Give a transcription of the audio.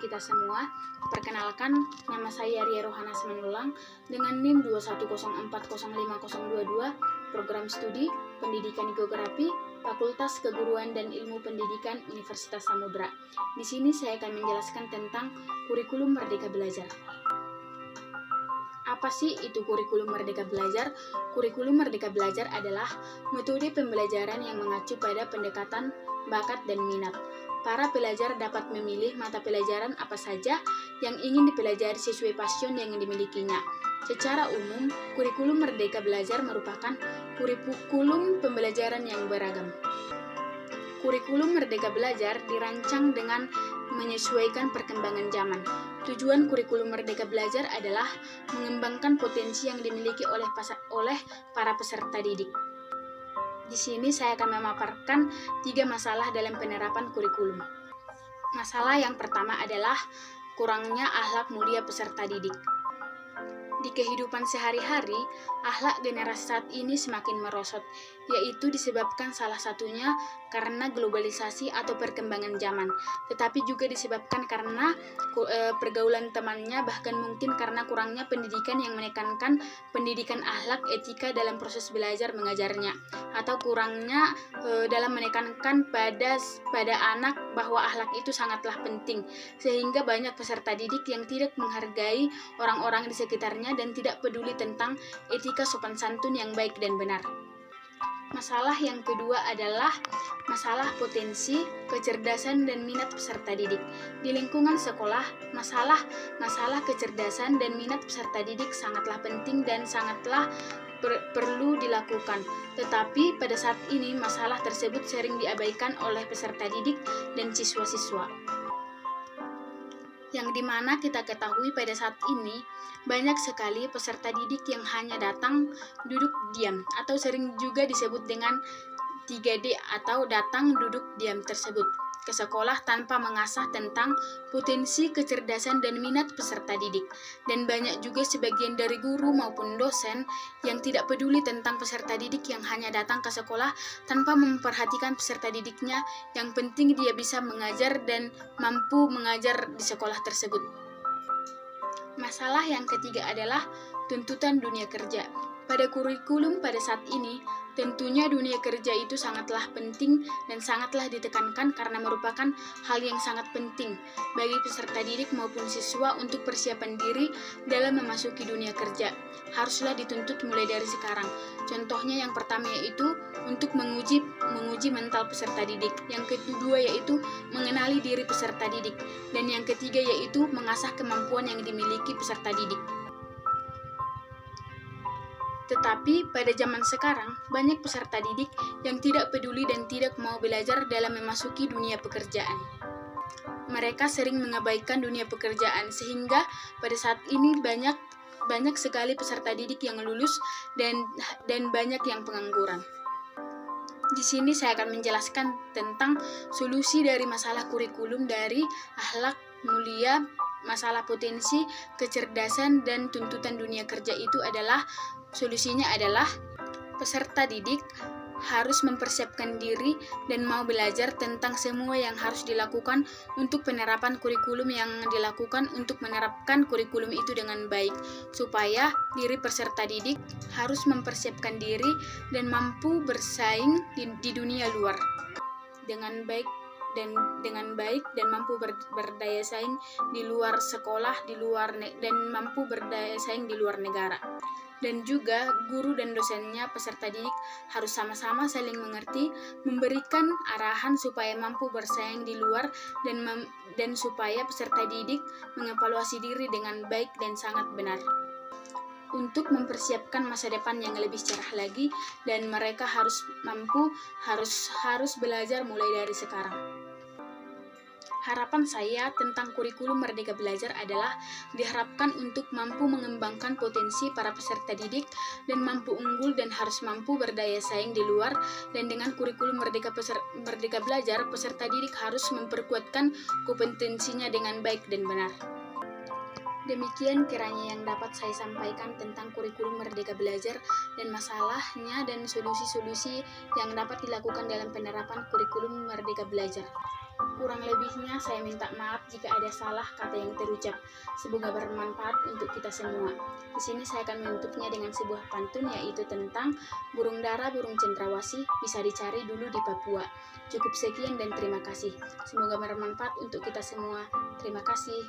kita semua. Perkenalkan, nama saya Ria Rohana Simanullang dengan NIM 210405022, Program Studi Pendidikan Geografi, Fakultas Keguruan dan Ilmu Pendidikan Universitas Samudra. Di sini saya akan menjelaskan tentang kurikulum Merdeka Belajar. Apa sih itu kurikulum Merdeka Belajar? Kurikulum Merdeka Belajar adalah metode pembelajaran yang mengacu pada pendekatan bakat dan minat. Para pelajar dapat memilih mata pelajaran apa saja yang ingin dipelajari sesuai passion yang dimilikinya. Secara umum, kurikulum Merdeka Belajar merupakan kurikulum pembelajaran yang beragam. Kurikulum Merdeka Belajar dirancang dengan menyesuaikan perkembangan zaman. Tujuan kurikulum Merdeka Belajar adalah mengembangkan potensi yang dimiliki oleh para peserta didik. Di sini saya akan memaparkan 3 masalah dalam penerapan kurikulum. Masalah yang pertama adalah kurangnya akhlak mulia peserta didik. Di kehidupan sehari-hari, akhlak generasi saat ini semakin merosot, yaitu disebabkan salah satunya karena globalisasi atau perkembangan zaman, tetapi juga disebabkan karena pergaulan temannya, bahkan mungkin karena kurangnya pendidikan yang menekankan pendidikan akhlak etika dalam proses belajar mengajarnya, atau kurangnya dalam menekankan pada anak bahwa akhlak itu sangatlah penting, sehingga banyak peserta didik yang tidak menghargai orang-orang di sekitarnya dan tidak peduli tentang etika sopan santun yang baik dan benar. Masalah yang kedua adalah masalah potensi, kecerdasan, dan minat peserta didik. Di lingkungan sekolah, masalah kecerdasan dan minat peserta didik sangatlah penting dan sangatlah perlu dilakukan. Tetapi pada saat ini masalah tersebut sering diabaikan oleh peserta didik dan siswa-siswa. Yang dimana kita ketahui pada saat ini banyak sekali peserta didik yang hanya datang, duduk, diam, atau sering juga disebut dengan 3D atau datang, duduk, diam tersebut ke sekolah tanpa mengasah tentang potensi, kecerdasan, dan minat peserta didik. Dan banyak juga sebagian dari guru maupun dosen yang tidak peduli tentang peserta didik yang hanya datang ke sekolah tanpa memperhatikan peserta didiknya. Yang penting dia bisa mengajar dan mampu mengajar di sekolah tersebut. Masalah yang ketiga adalah tuntutan dunia kerja. Pada kurikulum pada saat ini, tentunya dunia kerja itu sangatlah penting dan sangatlah ditekankan karena merupakan hal yang sangat penting bagi peserta didik maupun siswa untuk persiapan diri dalam memasuki dunia kerja. Haruslah dituntut mulai dari sekarang. Contohnya yang pertama yaitu untuk menguji mental peserta didik. Yang kedua yaitu mengenali diri peserta didik. Dan yang ketiga yaitu mengasah kemampuan yang dimiliki peserta didik. Tetapi pada zaman sekarang, banyak peserta didik yang tidak peduli dan tidak mau belajar dalam memasuki dunia pekerjaan. Mereka sering mengabaikan dunia pekerjaan, sehingga pada saat ini banyak sekali peserta didik yang lulus dan banyak yang pengangguran. Di sini saya akan menjelaskan tentang solusi dari masalah kurikulum dari akhlak mulia, masalah potensi, kecerdasan, dan tuntutan dunia kerja itu adalah solusinya adalah peserta didik harus mempersiapkan diri dan mau belajar tentang semua yang harus dilakukan untuk penerapan kurikulum yang dilakukan untuk menerapkan kurikulum itu dengan baik, supaya diri peserta didik harus mempersiapkan diri dan mampu bersaing di dunia luar dengan baik dan mampu berdaya saing di luar sekolah, dan mampu berdaya saing di luar negara. Dan juga guru dan dosennya peserta didik harus sama-sama saling mengerti, memberikan arahan supaya mampu bersaing di luar dan supaya peserta didik mengevaluasi diri dengan baik dan sangat benar untuk mempersiapkan masa depan yang lebih cerah lagi, dan mereka harus belajar mulai dari sekarang. Harapan saya tentang kurikulum Merdeka Belajar adalah diharapkan untuk mampu mengembangkan potensi para peserta didik dan mampu unggul dan harus mampu berdaya saing di luar. Dan dengan kurikulum Merdeka Belajar, peserta didik harus memperkuatkan kompetensinya dengan baik dan benar. Demikian kiranya yang dapat saya sampaikan tentang kurikulum Merdeka Belajar dan masalahnya dan solusi-solusi yang dapat dilakukan dalam penerapan kurikulum Merdeka Belajar. Kurang lebihnya saya minta maaf jika ada salah kata yang terucap. Semoga bermanfaat untuk kita semua. Di sini saya akan menutupnya dengan sebuah pantun, yaitu tentang burung dara, burung cendrawasih, bisa dicari dulu di Papua. Cukup sekian dan terima kasih. Semoga bermanfaat untuk kita semua. Terima kasih.